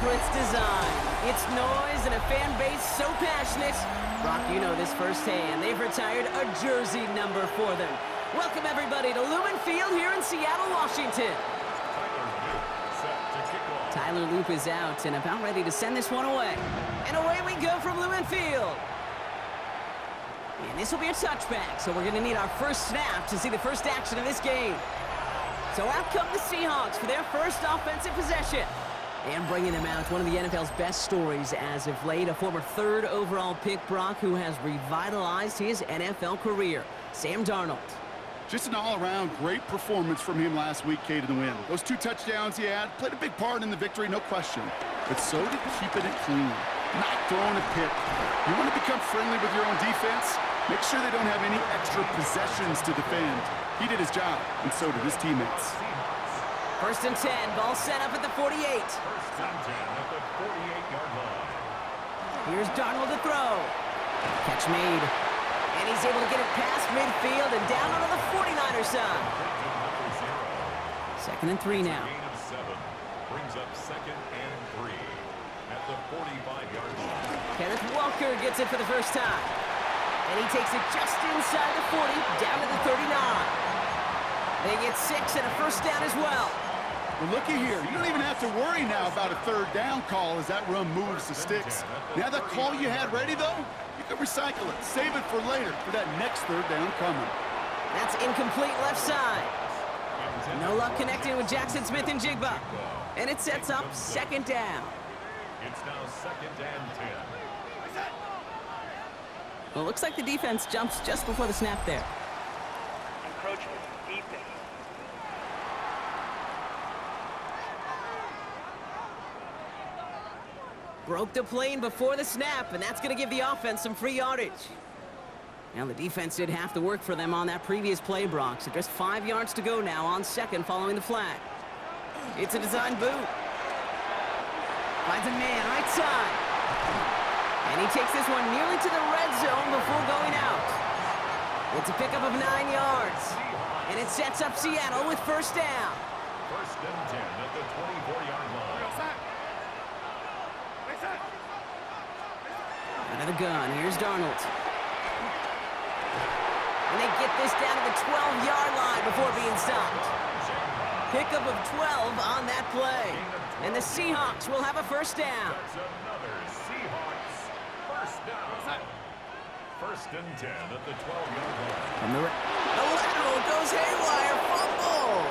For its design, its noise, and a fan base so passionate. Brock, you know this firsthand. They've retired a jersey number for them. Welcome, everybody, to Lumen Field here in Seattle, Washington. Tyler Loop is out and about ready to send this one away. And away we go from Lumen Field. And this will be a touchback, so we're going to need our first snap to see the first action of this game. So out come the Seahawks for their first offensive possession. And bringing them out, one of the NFL's best stories as of late, a former third overall pick, Brock, who has revitalized his NFL career, Sam Darnold. Just an all-around great performance from him last week, Kate, in the win. Those 2 touchdowns he had played a big part in the victory, no question. But so did keeping it clean, not throwing a pick. You want to become friendly with your own defense? Make sure they don't have any extra possessions to defend. He did his job, and so did his teammates. First and 10, ball set up at the 48. First and 10 at the 48-yard line. Here's Darnold to throw. Catch made. And he's able to get it past midfield and down onto the 49er side. Second and 3 now. Gain of 7 brings up second and 3 at the 45-yard line. Kenneth Walker gets it for the first time. And he takes it just inside the 40, down to the 39. They get 6 and a first down as well. Well, looky here. You don't even have to worry now about a third down call as that run moves the sticks. Now that call you had ready, though, you can recycle it. Save it for later for that next third down coming. That's incomplete left side. No luck connecting with Jackson Smith and Jigba. And it sets up second down. It's now second and 10. Well, it looks like the defense jumps just before the snap there. Encroachment, defense. Broke the plane before the snap, and that's going to give the offense some free yardage. Now, the defense did half the work for them on that previous play, Brock. So just 5 yards to go now on second following the flag. It's a design boot. Finds a man right side. And he takes this one nearly to the red zone before going out. It's a pickup of 9 yards. And it sets up Seattle with first down. First and 10 at the 24-yard line. Out of the gun, here's Darnold. And they get this down to the 12-yard line before being stopped. Pickup of 12 on that play. And the Seahawks will have a first down. That's another Seahawks first down. First and 10 at the 12-yard line. From the lateral goes haywire, fumble.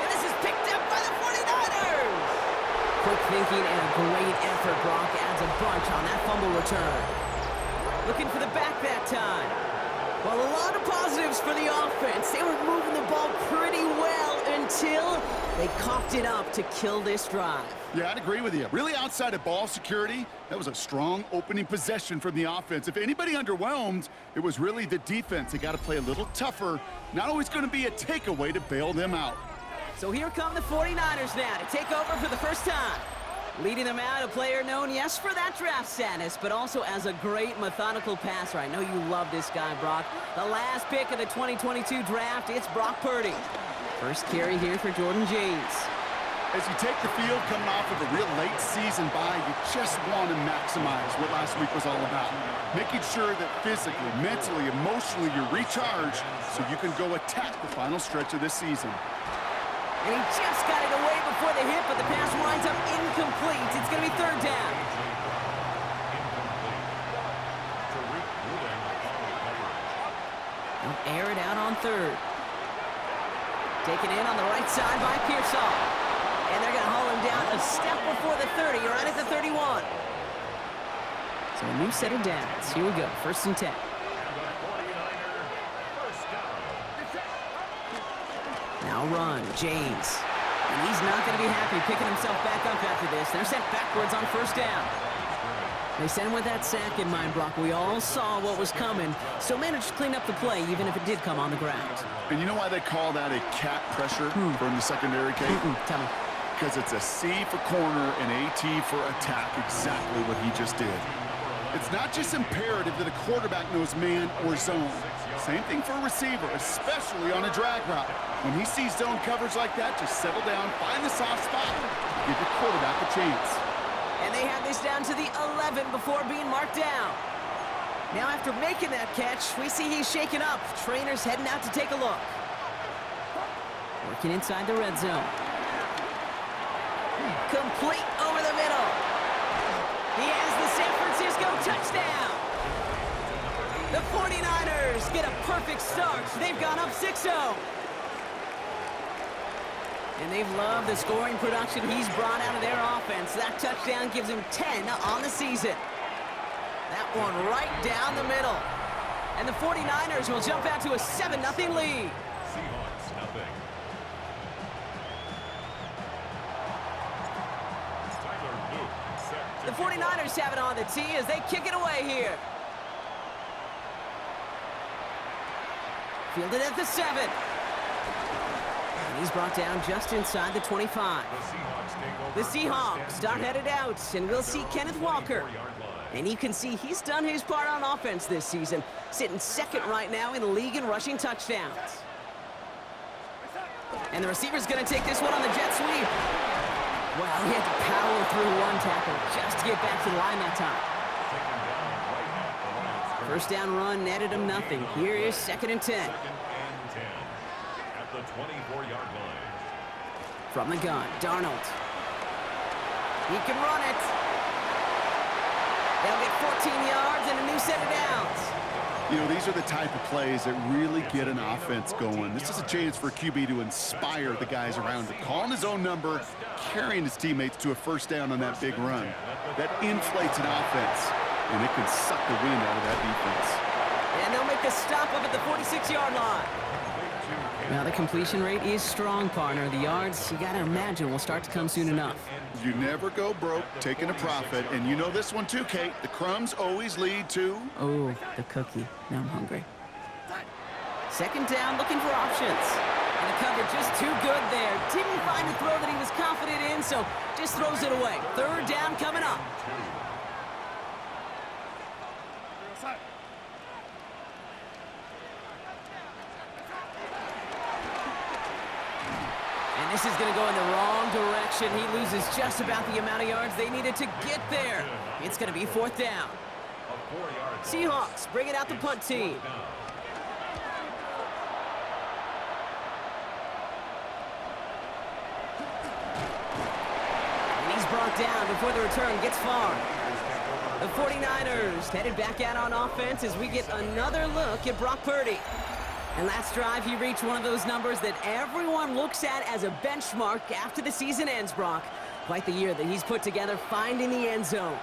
And this is picked up by the 49ers. Quick thinking and a great effort. Brock adds a bunch on that fumble return. Looking for the back that time. Well, a lot of positives for the offense. They were moving the ball pretty well until they coughed it up to kill this drive. Yeah, I'd agree with you. Really outside of ball security, that was a strong opening possession from the offense. If anybody underwhelmed, it was really the defense. They got to play a little tougher. Not always going to be a takeaway to bail them out. So here come the 49ers now to take over for the first time. Leading them out, a player known, yes, for that draft status, but also as a great methodical passer. I know you love this guy, Brock. The last pick of the 2022 draft, it's Brock Purdy. First carry here for Jordan James. As you take the field coming off of a real late season bye, you just want to maximize what last week was all about. Making sure that physically, mentally, emotionally, you're recharged so you can go attack the final stretch of this season. And he just got it away before the hit, but the pass winds up incomplete. It's going to be third down. They'll air it out on third. Taken in on the right side by Pearsall. And they're going to haul him down a step before the 30, right at the 31. So a new set of downs. Here we go, first and 10. Now run, James. And he's not going to be happy picking himself back up after this. They're sent backwards on first down. They sent him with that sack in mind, Brock. We all saw what was coming, so managed to clean up the play, even if it did come on the ground. And you know why they call that a cat pressure from the secondary, Kate? Tell me. Because it's a C for corner and AT for attack, exactly what he just did. It's not just imperative that a quarterback knows man or zone. Same thing for a receiver, especially on a drag route. When he sees zone coverage like that, just settle down, find the soft spot, give your quarterback a chance. And they have this down to the 11 before being marked down. Now after making that catch, we see he's shaken up. Trainer's heading out to take a look. Working inside the red zone. Complete over the middle. He has the San Francisco touchdown. The 49ers get a perfect start. They've gone up 6-0. And they've loved the scoring production he's brought out of their offense. That touchdown gives him 10 on the season. That one right down the middle. And the 49ers will jump out to a 7-0 lead. Seahawks, nothing. Tyler Luke, set to The 49ers have it on the tee as they kick it away here. Fielded at the 7. And he's brought down just inside the 25. The Seahawks start headed out, and we'll see Kenneth Walker. And you can see he's done his part on offense this season, sitting second right now in the league in rushing touchdowns. And the receiver's going to take this one on the jet sweep. Well, he had to power through one tackle just to get back to the line that time. First down run netted him nothing. Here is 2nd and 10. At the 24-yard line. From the gun, Darnold. He can run it. They'll get 14 yards and a new set of downs. You know, these are the type of plays that really get an offense going. This is a chance for a QB to inspire the guys around him. Calling his own number, carrying his teammates to a first down on that big run. That inflates an offense, and it can suck the wind out of that defense. And they'll make a stop up at the 46-yard line. Now, the completion rate is strong, partner. The yards, you got to imagine, will start to come soon enough. You never go broke taking a profit, and you know this one too, Kate. The crumbs always lead to... Oh, the cookie. Now I'm hungry. 2nd down, looking for options. And the cover just too good there. Didn't find a throw that he was confident in, so just throws it away. 3rd down coming up. This is going to go in the wrong direction. He loses just about the amount of yards they needed to get there. It's going to be 4th down. Seahawks bringing out the punt team. And he's brought down before the return gets far. The 49ers headed back out on offense as we get another look at Brock Purdy. And last drive, he reached one of those numbers that everyone looks at as a benchmark after the season ends, Brock. Quite the year that he's put together, finding the end zone.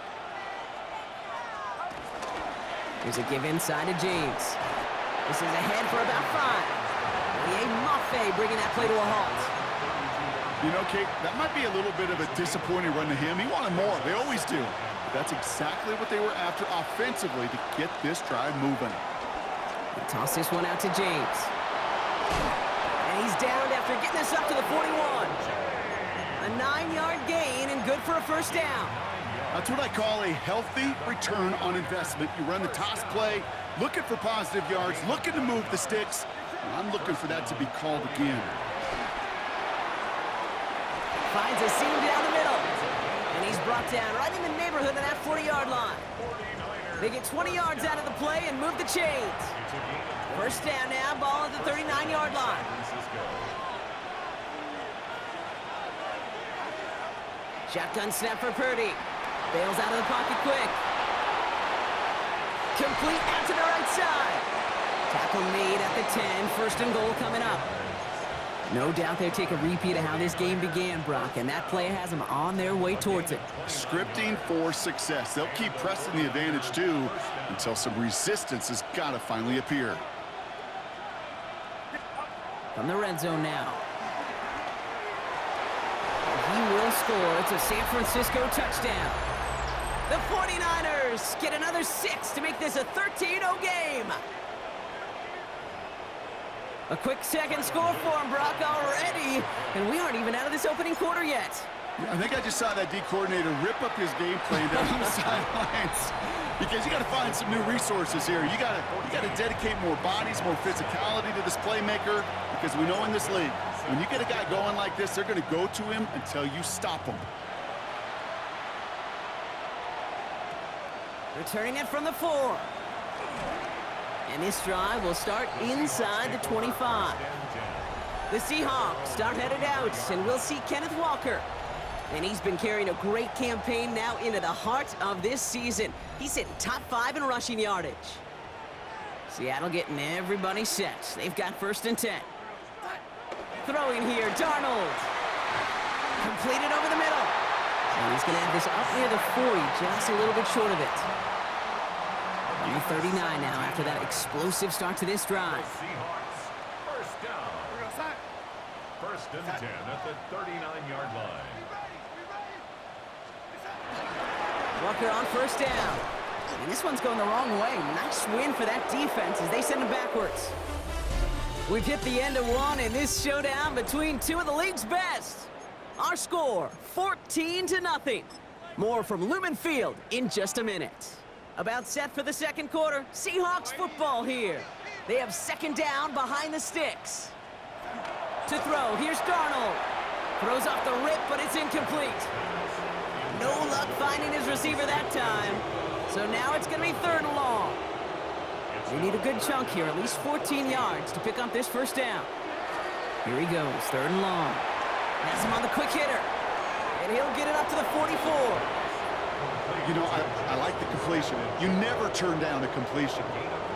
Here's a give inside to James. This is ahead for about 5. Oye Mafe bringing that play to a halt. You know, Kate, that might be a little bit of a disappointing run to him. He wanted more. They always do. But that's exactly what they were after offensively to get this drive moving. Toss this one out to James. And he's downed after getting this up to the 41. A 9-yard gain and good for a first down. That's what I call a healthy return on investment. You run the toss play, looking for positive yards, looking to move the sticks. And I'm looking for that to be called again. Finds a seam down the middle. And he's brought down right in the neighborhood of that 40-yard line. They get 20 yards out of the play and move the chains. First down now, ball at the 39-yard line. Shotgun snap for Purdy. Bails out of the pocket quick. Complete out to the right side. Tackle made at the 10. 1st and goal coming up. No doubt they take a repeat of how this game began, Brock, and that play has them on their way towards it. Scripting for success. They'll keep pressing the advantage, too, until some resistance has got to finally appear. From the red zone now. And he will score. It's a San Francisco touchdown. The 49ers get another 6 to make this a 13-0 game. A quick second score for him, Brock, already. And we aren't even out of this opening quarter yet. I think I just saw that D coordinator rip up his game plan down on the sidelines. Because you got to find some new resources here. You got to dedicate more bodies, more physicality to this playmaker. Because we know in this league, when you get a guy going like this, they're going to go to him until you stop him. Returning it from the 4. And this drive will start inside the 25. The Seahawks start headed out, and we'll see Kenneth Walker. And he's been carrying a great campaign now into the heart of this season. He's hitting top 5 in rushing yardage. Seattle getting everybody set. They've got 1st and 10. Throwing here, Darnold. Completed over the middle. And he's going to have this up near the 40, just a little bit short of it. On the 39 now after that explosive start to this drive. Seahawks, first down. 1st and 10 at the 39-yard line. Walker on 1st down. And this one's going the wrong way. Nice win for that defense as they send him backwards. We've hit the end of one in this showdown between two of the league's best. Our score, 14-0. More from Lumen Field in just a minute. About set for the 2nd quarter. Seahawks football here. They have 2nd down behind the sticks. To throw, here's Darnold. Throws off the rip, but it's incomplete. No luck finding his receiver that time. So now it's going to be 3rd and long. They need a good chunk here, at least 14 yards to pick up this 1st down. Here he goes, 3rd and long. Has him on the quick hitter. And he'll get it up to the 44. You know, I like the completion. You never turn down a completion.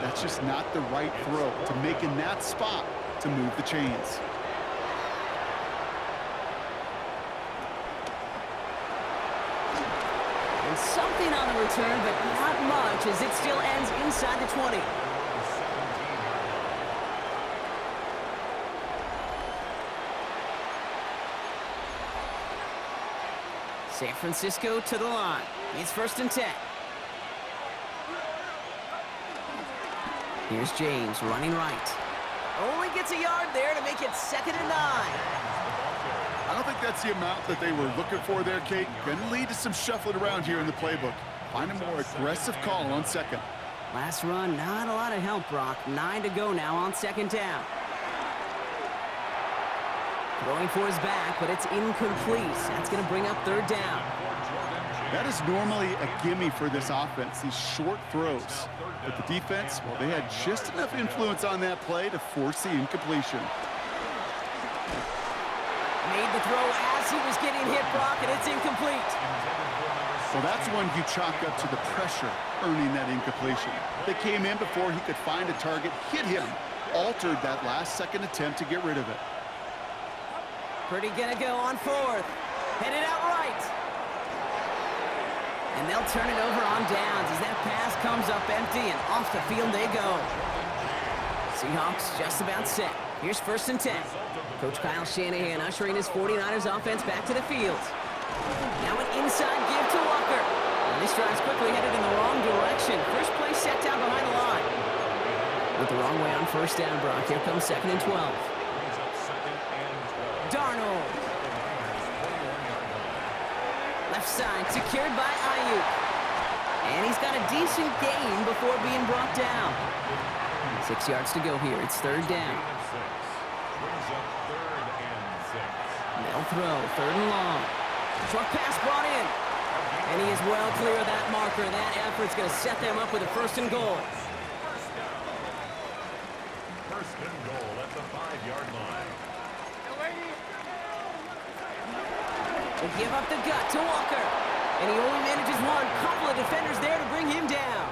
That's just not the right throw to make in that spot to move the chains. And something on the return, but not much as it still ends inside the 20. San Francisco to the line. It's 1st and 10. Here's James running right. Only gets a yard there to make it 2nd and 9. I don't think that's the amount that they were looking for there, Kate. Going to lead to some shuffling around here in the playbook. Find a more aggressive call on 2nd. Last run, not a lot of help, Brock. 9 to go now on 2nd down. Throwing for his back, but it's incomplete. That's going to bring up 3rd down. That is normally a gimme for this offense, these short throws. But the defense, well, they had just enough influence on that play to force the incompletion. Made the throw as he was getting hit, Brock, and it's incomplete. So that's one you chalk up to the pressure earning that incompletion. They came in before he could find a target, hit him, altered that last 2nd attempt to get rid of it. Purdy gonna go on 4th. Headed out right. And they'll turn it over on downs as that pass comes up empty and off the field they go. Seahawks just about set. Here's 1st and 10. Coach Kyle Shanahan ushering his 49ers offense back to the field. Now an inside give to Walker. And this drive's quickly headed in the wrong direction. First play set down behind the line. Went the wrong way on 1st down, Brock. Here comes 2nd and 12. Darnold. Left side secured by Ayuk. And he's got a decent gain before being brought down. 6 yards to go here. It's 3rd down. They'll throw. 3rd and long. Short pass brought in. And he is well clear of that marker. That effort's going to set them up with a 1st and goal. 1st and goal at the 5-yard line. They give up the gut to Walker. And he only manages one. Couple of defenders there to bring him down.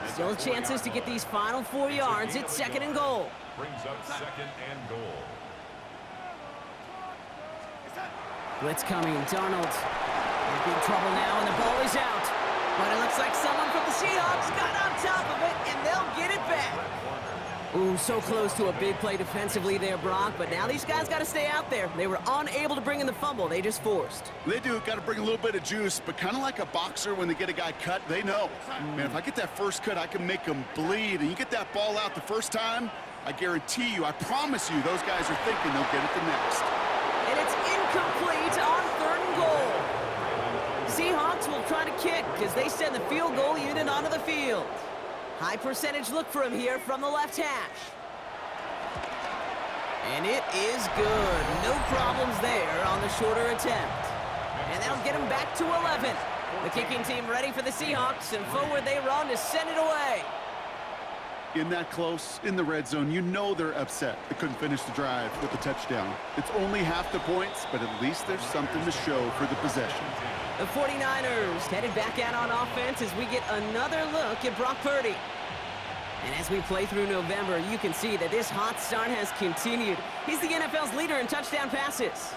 Still chances to get these final 4 yards. It's 2nd and goal. Brings up 2nd and goal. Blitz coming. Darnold in big trouble now, and the ball is out. But it looks like someone from the Seahawks got on top of it, and they'll get it back. Ooh, so close to a big play defensively there, Brock, but now these guys got to stay out there. They were unable to bring in the fumble. They just forced. They do. Got to bring a little bit of juice, but kind of like a boxer when they get a guy cut, they know. Man, if I get that first cut, I can make them bleed. And you get that ball out the first time, I guarantee you, I promise you, those guys are thinking they'll get it the next. And it's incomplete on 3rd and goal. Seahawks will try to kick as they send the field goal unit onto the field. High percentage look for him here from the left hash. And it is good. No problems there on the shorter attempt. And that'll get him back to 11. The kicking team ready for the Seahawks, and forward they run to send it away. In that close, in the red zone, you know they're upset they couldn't finish the drive with the touchdown. It's only half the points, but at least there's something to show for the possession. The 49ers headed back out on offense as we get another look at Brock Purdy. And as we play through November, you can see that this hot start has continued. He's the NFL's leader in touchdown passes.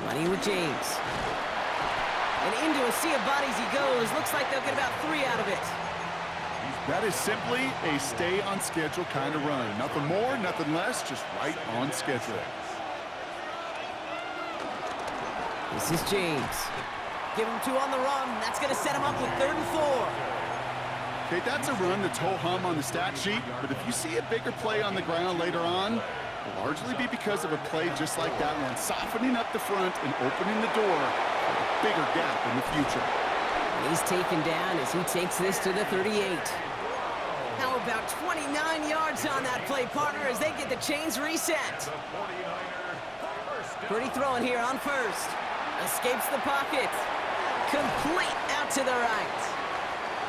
Running with James. And into a sea of bodies he goes. Looks like they'll get about 3 out of it. That is simply a stay-on-schedule kind of run. Nothing more, nothing less, just right on schedule. This is James. Give him 2 on the run. That's going to set him up with 3rd and 4. Okay, that's a run that's ho-hum on the stat sheet, but if you see a bigger play on the ground later on, it'll largely be because of a play just like that one, softening up the front and opening the door for a bigger gap in the future. And he's taken down as he takes this to the 38. How about 29 yards on that play, partner, as they get the chains reset. Purdy throwing here on first. Escapes the pocket. Complete out to the right.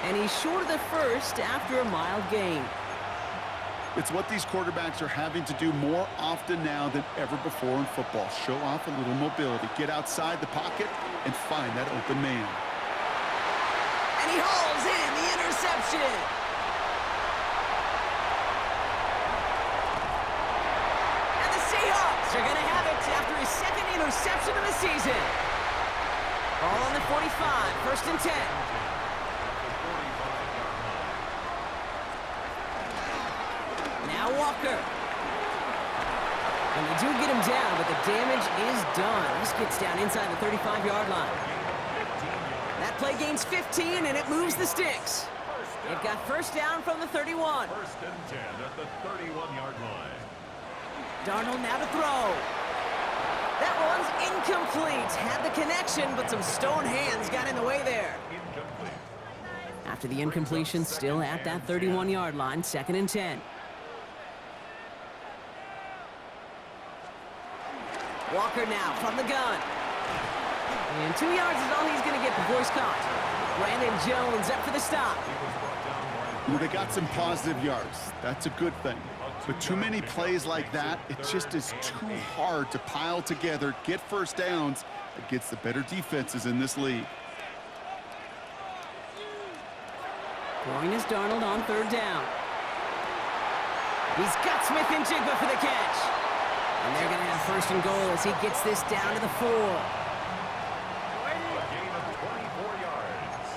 And he's short of the first after a mild gain. It's what these quarterbacks are having to do more often now than ever before in football. Show off a little mobility. Get outside the pocket and find that open man. And he hauls in the interception. And the Seahawks are going to have it after his 2nd interception of the season. Ball on the 45, 1st and 10. Now Walker. And they do get him down, but the damage is done. This gets down inside the 35-yard line. That play gains 15, and it moves the sticks. They've got 1st down from the 31. 1st and 10 at the 31-yard line. Darnold now to throw. That one's incomplete. Had the connection, but some stone hands got in the way there. Incomplete. After the incompletion, still at that 31-yard line, 2nd and 10. Walker now from the gun. And 2 yards is all he's going to get before he's caught. Brandon Jones up for the stop. Well, they got some positive yards. That's a good thing. But too many plays like that, it just is too hard to pile together, get 1st downs against the better defenses in this league. Throwing is Darnold on 3rd down. He's got Smith and Jigba for the catch. And they're going to have 1st and goal as he gets this down to the 4. A gain of 24 yards.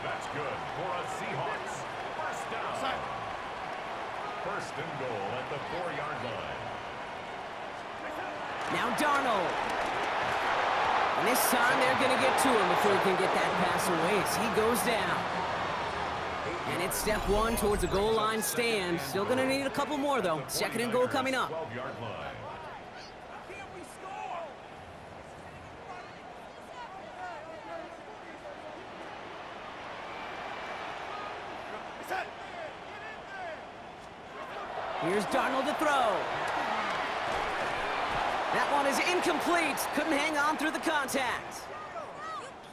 That's good for a Seahawks. 1st down. 1st and goal at the 4-yard line. Now Darnold. And this time they're going to get to him before he can get that pass away as he goes down. And it's step 1 towards a goal line stand. Still going to need a couple more, though. 2nd and goal coming up. 12-yard line. Here's Darnold to throw. That one is incomplete. Couldn't hang on through the contact.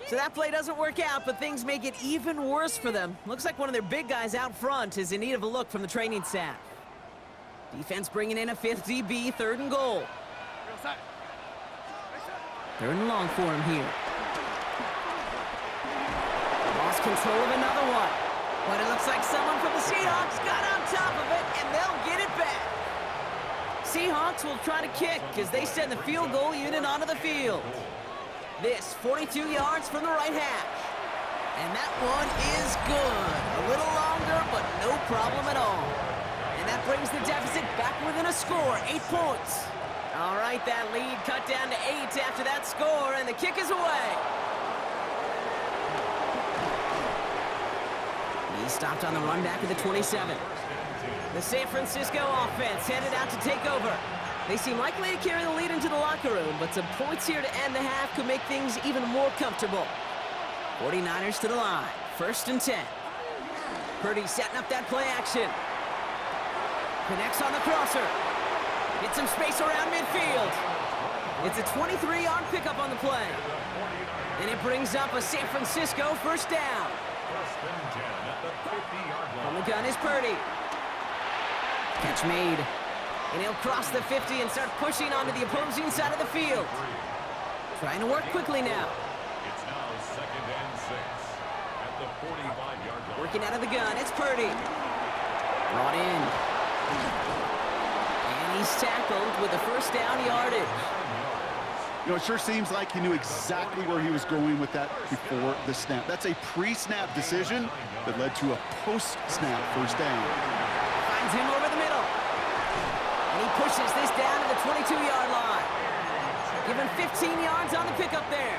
So that play doesn't work out, but things make it even worse for them. Looks like one of their big guys out front is in need of a look from the training staff. Defense bringing in a 5th DB, 3rd and goal. 3rd and long for him here. Lost control of another one. But it looks like someone from the Seahawks got on top of it, and they'll get it back. Seahawks will try to kick as they send the field goal unit onto the field. This 42 yards from the right hash. And that one is good. A little longer, but no problem at all. And that brings the deficit back within a score, 8 points. All right, that lead cut down to 8 after that score, and the kick is away. He stopped on the run back at the 27. The San Francisco offense headed out to take over. They seem likely to carry the lead into the locker room, but some points here to end the half could make things even more comfortable. 49ers to the line, 1st and 10. Purdy setting up that play action. Connects on the crosser. Gets some space around midfield. It's a 23-yard pickup on the play. And it brings up a San Francisco first down. First and 10 at the 50-yard line. On the gun is Purdy. Catch made. And he'll cross the 50 and start pushing onto the opposing side of the field. Trying to work quickly now. It's now second and 6 at the 45-yard line. Working out of the gun, it's Purdy. Brought in. And he's tackled with a first down yardage. You know, it sure seems like he knew exactly where he was going with that before the snap. That's a pre-snap decision that led to a post-snap first down. Finds him over the middle. And he pushes this down to the 22-yard line. Give him 15 yards on the pickup there.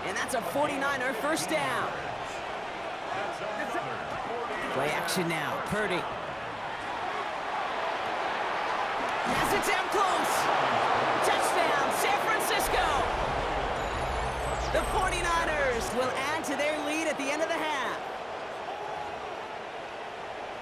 And that's a 49er first down. Play action now. Purdy. Has it down close. Touchdown, San Francisco. The 49ers will add to their lead at the end of the half.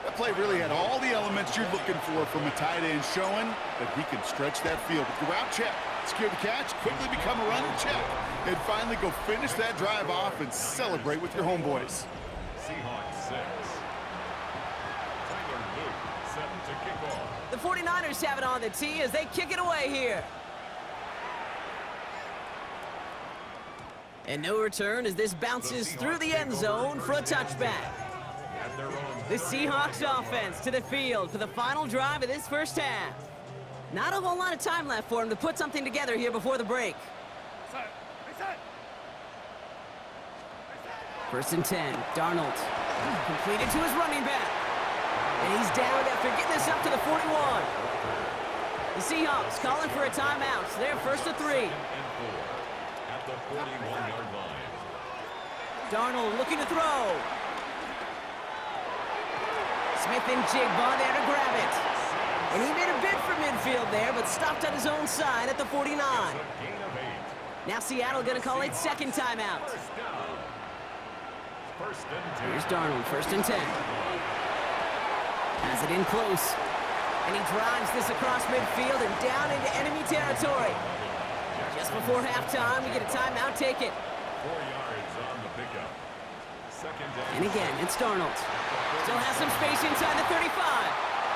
That play really had all the elements you're looking for from a tight end, showing that he can stretch that field with the route check, secure the catch, quickly become a running check, and finally go finish that drive off and celebrate with your homeboys. Seahawks 6. Tyler Luke set to kick off. The 49ers have it on the tee as they kick it away here. And no return as this bounces through the end zone for a touchback. At their own The Seahawks offense to the field for the final drive of this first half. Not a whole lot of time left for him to put something together here before the break. First and 10, Darnold. Completed to his running back. And he's down after getting this up to the 41. The Seahawks calling for a timeout. So they're first to 3. and 4 at the 41-yard line. Darnold looking to throw. Smith and Jigba there to grab it. And he made a bid for midfield there, but stopped on his own side at the 49. A gain of 8. Now Seattle going to call it second timeout. First down. First and 10. Here's Darnold, first and 10. Has it in close. And he drives this across midfield and down into enemy territory. Just before halftime, we get a timeout. Take it. 4 yards on the pickup. Second down. And again, it's Darnold. Still has some space inside the 35.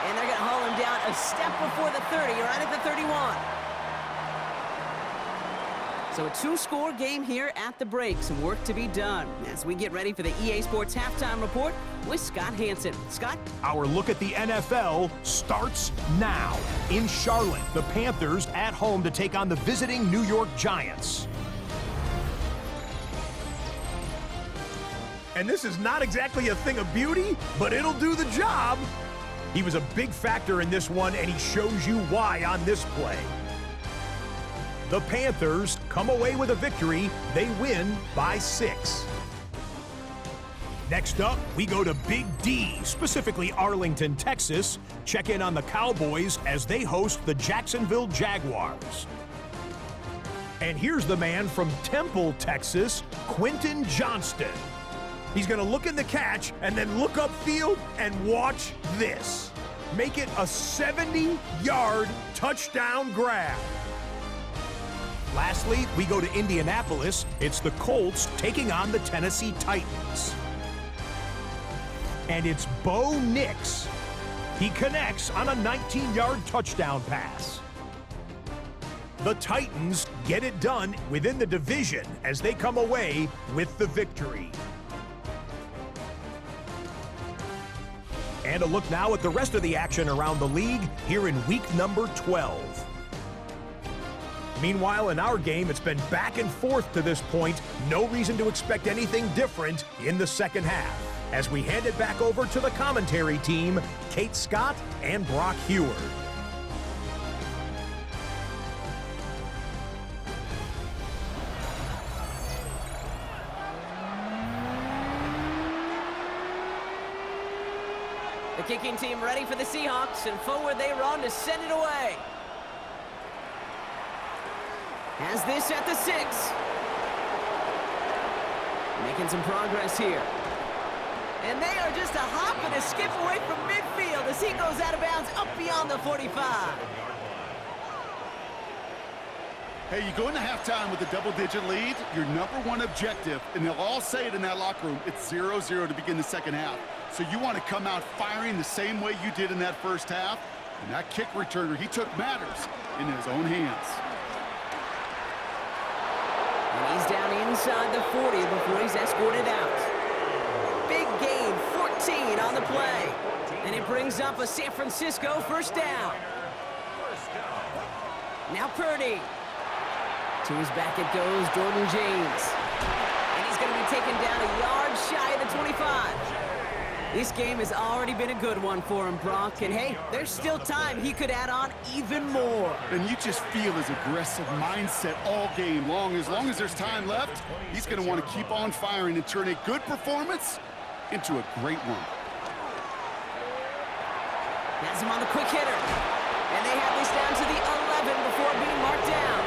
And they're going to haul him down a step before the 30, right at the 31. So a 2-score game here at the break. Some work to be done as we get ready for the EA Sports Halftime Report with Scott Hansen. Scott? Our look at the NFL starts now. In Charlotte, the Panthers at home to take on the visiting New York Giants. And this is not exactly a thing of beauty, but it'll do the job. He was a big factor in this one, and he shows you why on this play. The Panthers come away with a victory. They win by 6. Next up, we go to Big D, specifically Arlington, Texas. Check in on the Cowboys as they host the Jacksonville Jaguars. And here's the man from Temple, Texas, Quentin Johnston. He's going to look in the catch and then look upfield and watch this. Make it a 70-yard touchdown grab. Lastly, we go to Indianapolis. It's the Colts taking on the Tennessee Titans. And it's Bo Nix. He connects on a 19-yard touchdown pass. The Titans get it done within the division as they come away with the victory. And a look now at the rest of the action around the league here in week number 12. Meanwhile, in our game, it's been back and forth to this point. No reason to expect anything different in the second half. As we hand it back over to the commentary team, Kate Scott and Brock Heward. The kicking team ready for the Seahawks, and forward they run to send it away. Has this at the 6. Making some progress here. And they are just a hop and a skip away from midfield as he goes out of bounds up beyond the 45. Hey, you go into halftime with a double-digit lead, your number one objective, and they'll all say it in that locker room, it's 0-0 to begin the second half. So you want to come out firing the same way you did in that first half. And that kick returner, he took matters in his own hands. And he's down inside the 40 before he's escorted out. Big gain, 14 on the play. And it brings up a San Francisco first down. Now Purdy. To his back it goes, Jordan James. And he's going to be taken down a yard shy of the 25. This game has already been a good one for him, Brock. And hey, there's still time. He could add on even more. And you just feel his aggressive mindset all game long. As long as there's time left, he's going to want to keep on firing and turn a good performance into a great one. Has him on the quick hitter. And they have this down to the 11 before being marked down.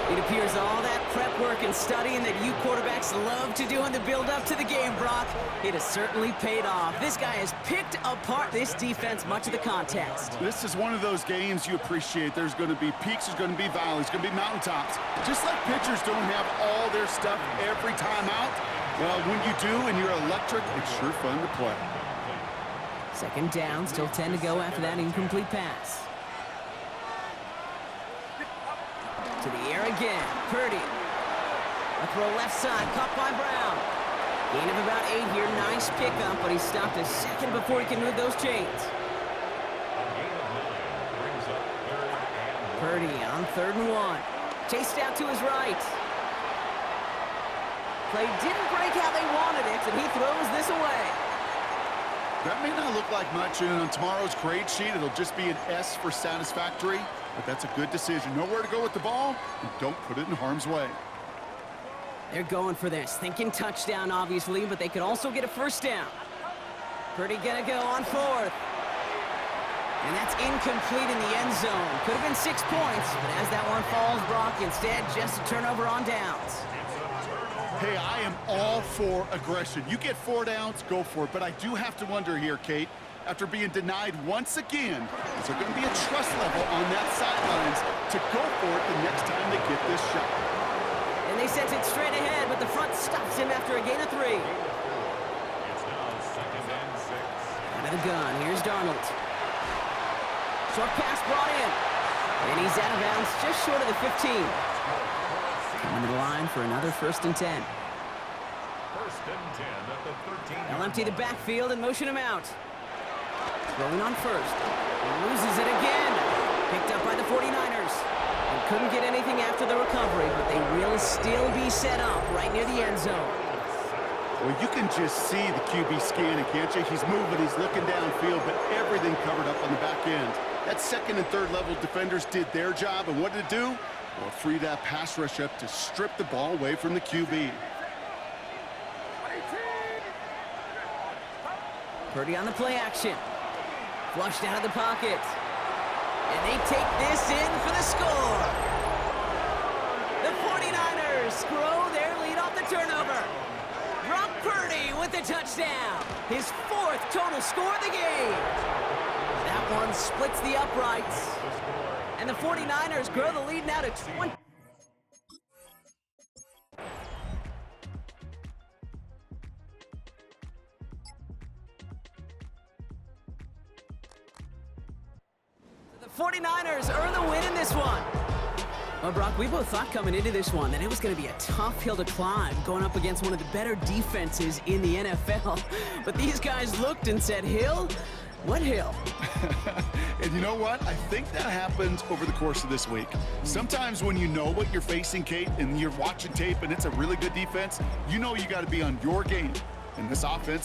It appears all that prep work and studying that you quarterbacks love to do in the build-up to the game, Brock, it has certainly paid off. This guy has picked apart this defense much of the contest. This is one of those games you appreciate. There's going to be peaks, there's going to be valleys, there's going to be mountaintops. Just like pitchers don't have all their stuff every time out, well, when you do and you're electric, it's sure fun to play. Second down, still 10 to go after that incomplete pass. To the air again, Purdy. A throw left side, caught by Brown. Gain of about 8 here, nice pickup, but he stopped a second before he can move those chains. Purdy on 3rd and 1. Chased out to his right. Play didn't break how they wanted it, and he throws this away. That may not look like much, and on tomorrow's grade sheet, it'll just be an S for satisfactory, but that's a good decision. Know where to go with the ball, and don't put it in harm's way. They're going for this, thinking touchdown, obviously, but they could also get a first down. Purdy gonna go on 4th. And that's incomplete in the end zone. Could have been 6 points, but as that one falls, Brock, instead, just a turnover on downs. Hey, I am all for aggression. You get 4 downs, go for it. But I do have to wonder here, Kate, after being denied once again, is there going to be a trust level on that sidelines to go for it the next time they get this shot? And they sent it straight ahead, but the front stops him after a gain of 3. It's now 2nd and 6. Out of the gun, here's Darnold. Short pass brought in. And he's out of bounds just short of the 15. Coming to the line for another 1st and 10. 1st and 10 at the 13. They'll empty the backfield and motion him out. Throwing on 1st. He loses it again. Picked up by the 49ers. And couldn't get anything after the recovery, but they will still be set up right near the end zone. Well, you can just see the QB scanning, can't you? He's moving, he's looking downfield, but everything covered up on the back end. That 2nd and 3rd level defenders did their job, and what did it do? Well, free that pass rush up to strip the ball away from the QB. Purdy on the play action. Flushed out of the pocket. And they take this in for the score. The 49ers grow their lead off the turnover. Brock Purdy with the touchdown. His 4th total score of the game. That one splits the uprights. And the 49ers grow the lead now to 20. The 49ers earn the win in this one. Well, Brock, we both thought coming into this one that it was going to be a tough hill to climb going up against one of the better defenses in the NFL. But these guys looked and said, Hill? What hill? And you know what? I think that happened over the course of this week. Sometimes when you know what you're facing, Kate, and you're watching tape and it's a really good defense, you know you got to be on your game. And this offense